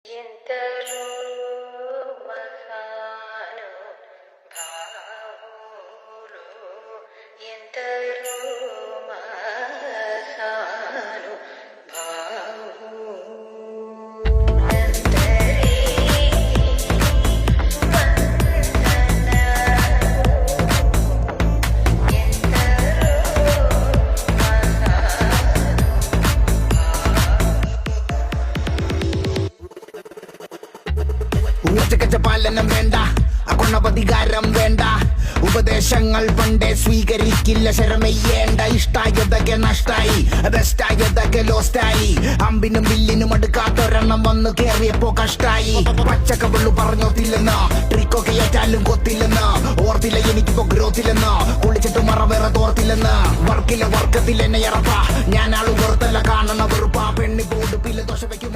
ఎందరో మహానుభావులు ఎందరో പാലനം വേണ്ട അകൊണവധികാരം വേണ്ട ഉപദേശങ്ങൾ പണ്ടേ സ്വീകരിക്കില്ല ശരമെയ്യേണ്ട ഇഷ്ടായതൊക്കെ നഷ്ടായി ബെസ്റ്റായതൊക്കെ ലോസ്റ്റായി അമ്പിനും വില്ലിനും അടുക്കാത്തൊരെണ്ണം വന്നു കേറിയപ്പോ കഷ്ടായി പച്ചക്കവള്ളു പറഞ്ഞോത്തില്ലെന്ന് ട്രിക്കൊക്കെ ഏറ്റാലും കൊത്തില്ലെന്ന് ഓർത്തില്ല എനിക്കിപ്പോ ഗ്രോത്തില്ലെന്ന് കുളിച്ചിട്ട് മറ വേറെ തോർത്തില്ലെന്ന് വർക്കില്ല വർക്കത്തിൽ എന്നെ ഇറപ്പാ ഞാൻ ആള് വെറുതല്ല കാണണ വെറുപ്പാ പെണ്ണി പോടുപ്പില്ല ദോശ വയ്ക്കും